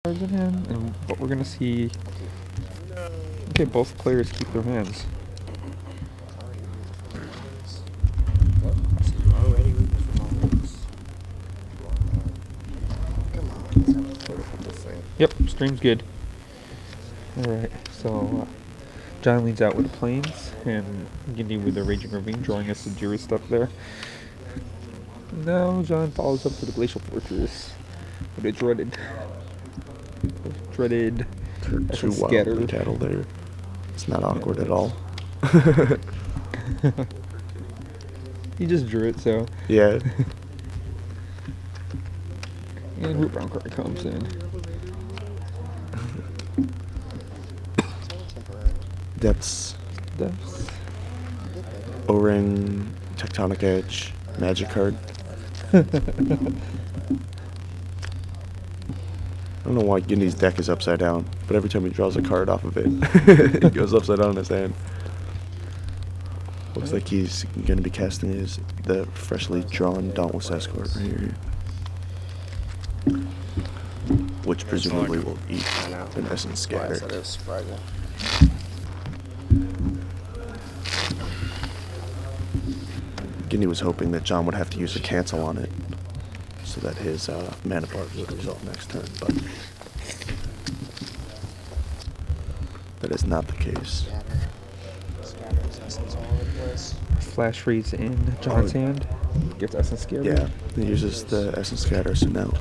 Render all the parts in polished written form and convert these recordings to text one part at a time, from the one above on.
cards in hand, and what we're gonna see. Okay, both players keep their hands. Yep, stream's good. Alright, so John leads out with the Plains, and Gindy with the Raging Ravine, drawing us the jury stuff there. Now John follows up with the Glacial Fortress with a dreaded Too wild cattle there. It's not awkward at all. He just drew it, so. Yeah. And Root Brown card comes in. Depths. O-Ring, Tectonic Edge, Magic card. I don't know why Gindy's deck is upside down, but every time he draws a card off of it, it goes upside down in his hand. Looks like he's going to be casting the freshly drawn Dauntless Escort right here. Which presumably will eat an Essence Scatter. That is surprising. Gindy was hoping that John would have to use a cancel on it, so that his mana bar would result next turn, but that is not the case. Scatters essence all over the place. Flash Freeze in John's hand. Gets Essence Scatter. Yeah, he uses the Essence Scatter, so now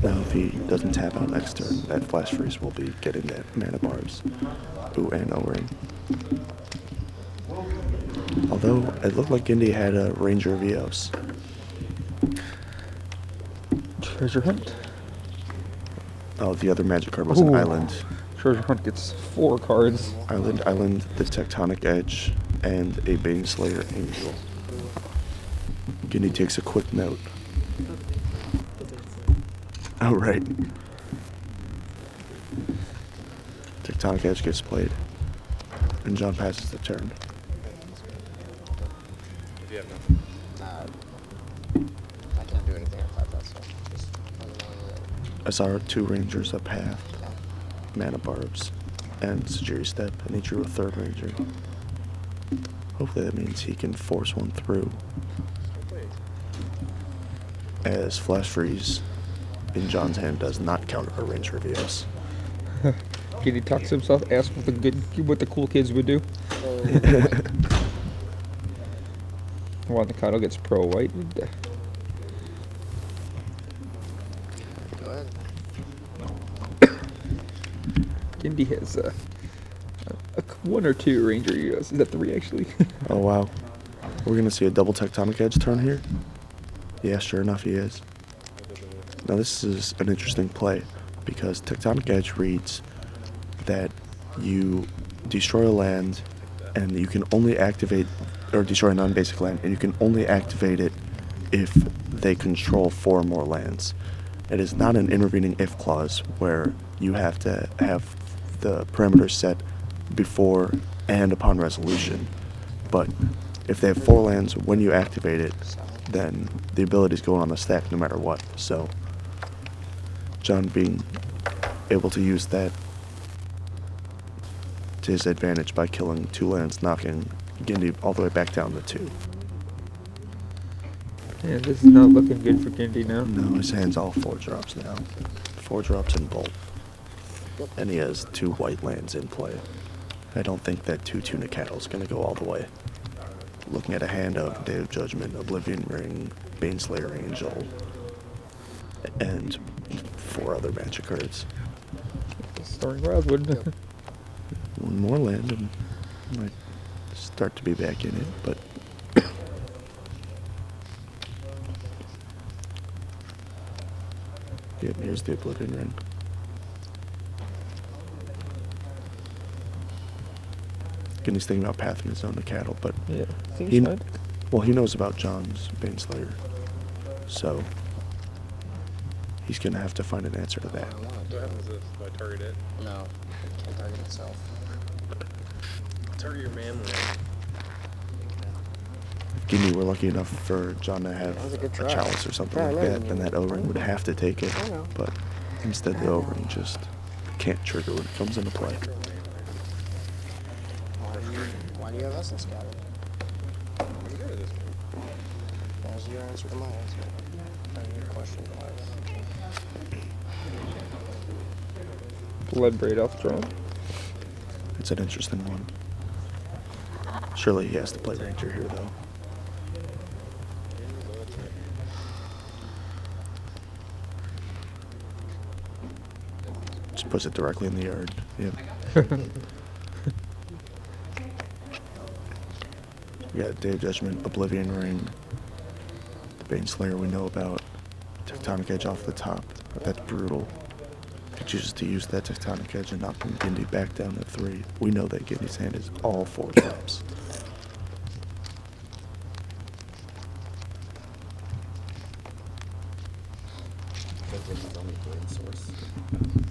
if he doesn't tap out next turn, that Flash Freeze will be getting that mana barbs. Ooh, and O-Ring. Although, it looked like Gindy had a Ranger of Eos. Treasure Hunt. Oh, the other magic card was an Island. Treasure Hunt gets 4 cards. Island, the Tectonic Edge, and a Baneslayer Angel. Gindy takes a quick note. Oh, right. Tectonic Edge gets played, and John passes the turn. I can't do anything about that stuff. Just SR 2 Rangers, a Path, Mana Barbs, and Sajiri Step, and he drew a 3rd Ranger. Hopefully that means he can force one through. As Flash Freeze in John's hand does not counter a Ranger of Eos. Gindy talks to himself, asks what the cool kids would do. While Nikado gets pro white. go ahead. Gindy has a 1 or 2 Ranger Eos. Is that 3 actually? Oh wow. We're gonna see a double Tectonic Edge turn here? Yeah, sure enough he is. Now this is an interesting play, because Tectonic Edge reads that you destroy a land and you can only activate, or destroy a non-basic land, and you can only activate it if they control 4 more lands. It is not an intervening if clause where you have to have the parameters set before and upon resolution. But if they have 4 lands when you activate it, then the ability is going on the stack no matter what. So John being able to use that to his advantage by killing 2 lands, knocking Gindy all the way back down to 2. Yeah, this is not looking good for Gindy now. No, his hand's all 4 drops now. 4 drops in Bolt. And he has 2 white lands in play. I don't think that 2 Tuna Cattle is going to go all the way. Looking at a hand of Day of Judgment, Oblivion Ring, Baneslayer Angel, and 4 other magic cards. Starring Wildwood. 1 more land and might start to be back in it, but yep, here's the Oblivion Ring. Gindy's thinking about pathing his own to cattle, but Yeah, seems he, fine. well, he knows about John's Baneslayer, so he's gonna have to find an answer to that. I want to do What it. happens if I target it? No, it can't target itself. Target your man land. Gindy were lucky enough for John to have That was a good a try. chalice or something Yeah, I like know. that, and that O-Ring would have to take it, I know. but instead the O-Ring just can't trigger when it comes into play. Why do you have us in scattered? That's your answer to my answer. Your question was. Blood braid off drawn. It's an interesting one. Surely he has to play Ranger here, though. Just puts it directly in the yard. Yep. We got Day of Judgment, Oblivion Ring, the Baneslayer we know about, Tectonic Edge off the top. That's brutal. He chooses to use that Tectonic Edge and knocking Gindy back down to 3. We know that Gindy's hand is all 4 traps.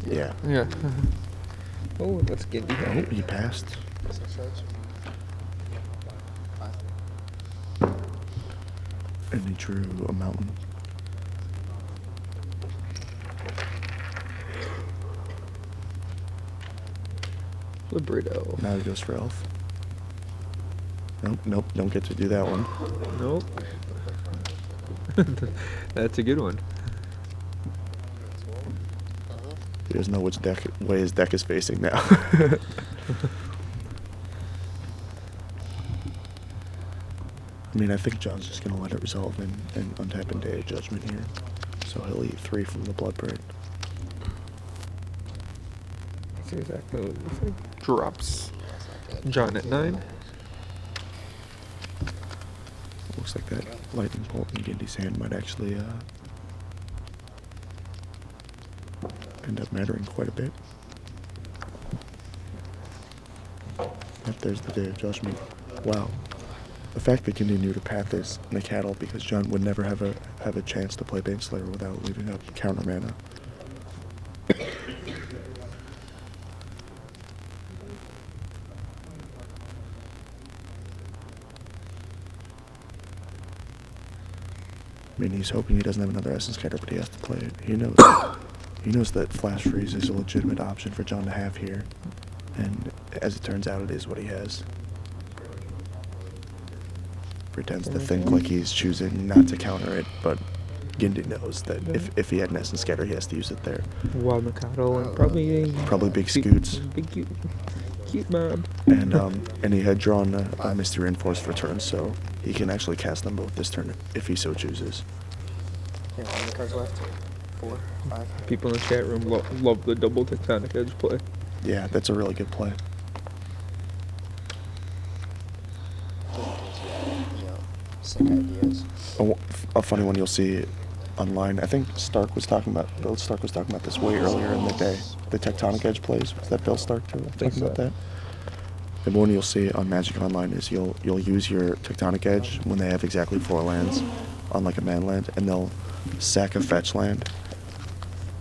Yeah. Yeah. Oh, that's Gindy. Oh, he passed. 6 shows. 5. And he drew a mountain. Librido. Now he goes for Elf. Nope, don't get to do that one. Nope. That's a good one. He doesn't know which way his deck is facing now. I mean, I think John's just going to let it resolve and untap in Day of Judgment here. So he'll eat 3 from the Bloodbraid. That's exactly what it looks like. Drops John at 9. Looks like that Lightning Bolt in Gindy's hand might actually end up mattering quite a bit. Yep, there's the Day of Judgment. Wow. The fact that Gindy knew to path this in the cattle because John would never have a chance to play Baneslayer without leaving up counter mana. I mean, he's hoping he doesn't have another Essence Scatter, but he has to play it. He knows that Flash Freeze is a legitimate option for John to have here, and as it turns out, it is what he has. Pretends to think like he's choosing not to counter it, but Gindy knows that if he had an Essence Scatter, he has to use it there. Wild Mikado and probably Big Scoots. Big cute mob. And he had drawn a Misty Reinforce for turn, so he can actually cast them both this turn if he so chooses. Yeah, how many cards left? 4, 5. People in the chat room love the double Tectonic Edge play. Yeah, that's a really good play. Sick ideas. A funny one you'll see online. I think Bill Stark was talking about this way earlier in the day. The Tectonic Edge plays. Was that Bill Stark too? Think Talking about so. that? The one you'll see on Magic Online is you'll use your Tectonic Edge when they have exactly 4 lands on like a man land, and they'll sack a fetch land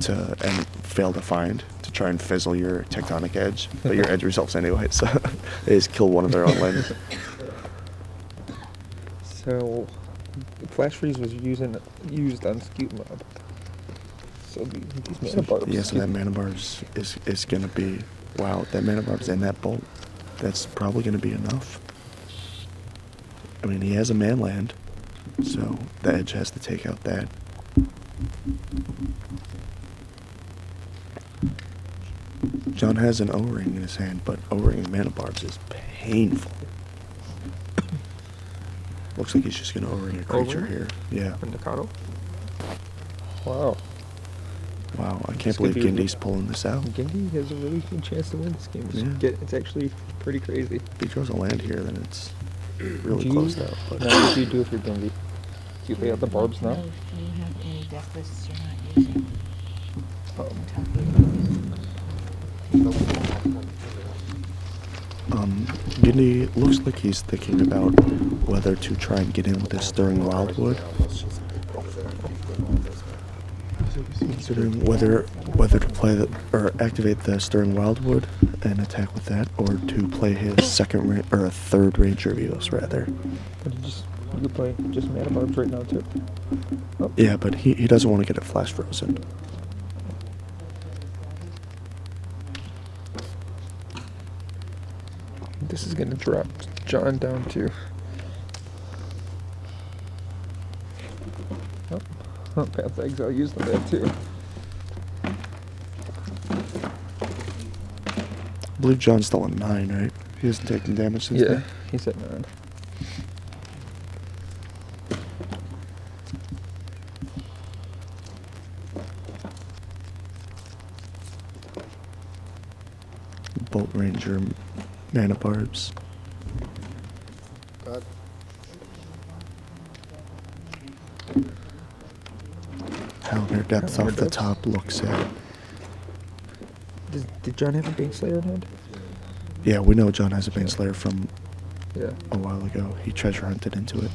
and fail to find to try and fizzle your Tectonic Edge, but your edge results anyway. So they just kill one of their own lands. So, Flash Freeze was used on Scoot Mob. So these mana barbs. Yeah, so that mana bar is going to be, wow, that mana barb's in that bolt. That's probably going to be enough. I mean, he has a man land, so the edge has to take out that. John has an O-ring in his hand, but O-ring and mana barbs is painful. Looks like he's just going to O-ring a creature O-ring? here. Yeah. And Mikado. Wow. Wow, I can't This could believe be a Gindy's pulling this out. Gindy has a really good chance to win this game. Yeah. It's actually pretty crazy. If he draws a land here, then it's really Do you- closed out. But Now, what do you do if you're Gindy? Do you lay out the barbs now? Do you have any deck lists you're not using? Gindy looks like he's thinking about whether to try and get in with his Stirring Wildwood. Considering whether to play or activate the Stirring Wildwood and attack with that, or to play his third Ranger Vivos rather. But you could play just mana barbs right now too. Oh. Yeah, but he doesn't want to get it flash frozen. This is gonna drop John down to. Oh, path eggs. I'll use them there too. I believe John's still at 9, right? He hasn't taken damage since Yeah, then. he's at 9. Bolt Ranger, Mana Barbs. God. Hellmere Depth Hellmere off the Depths. top looks at. Did John have a Baneslayer in hand? Yeah, we know John has a Baneslayer from Yeah. a while ago. He treasure hunted into it.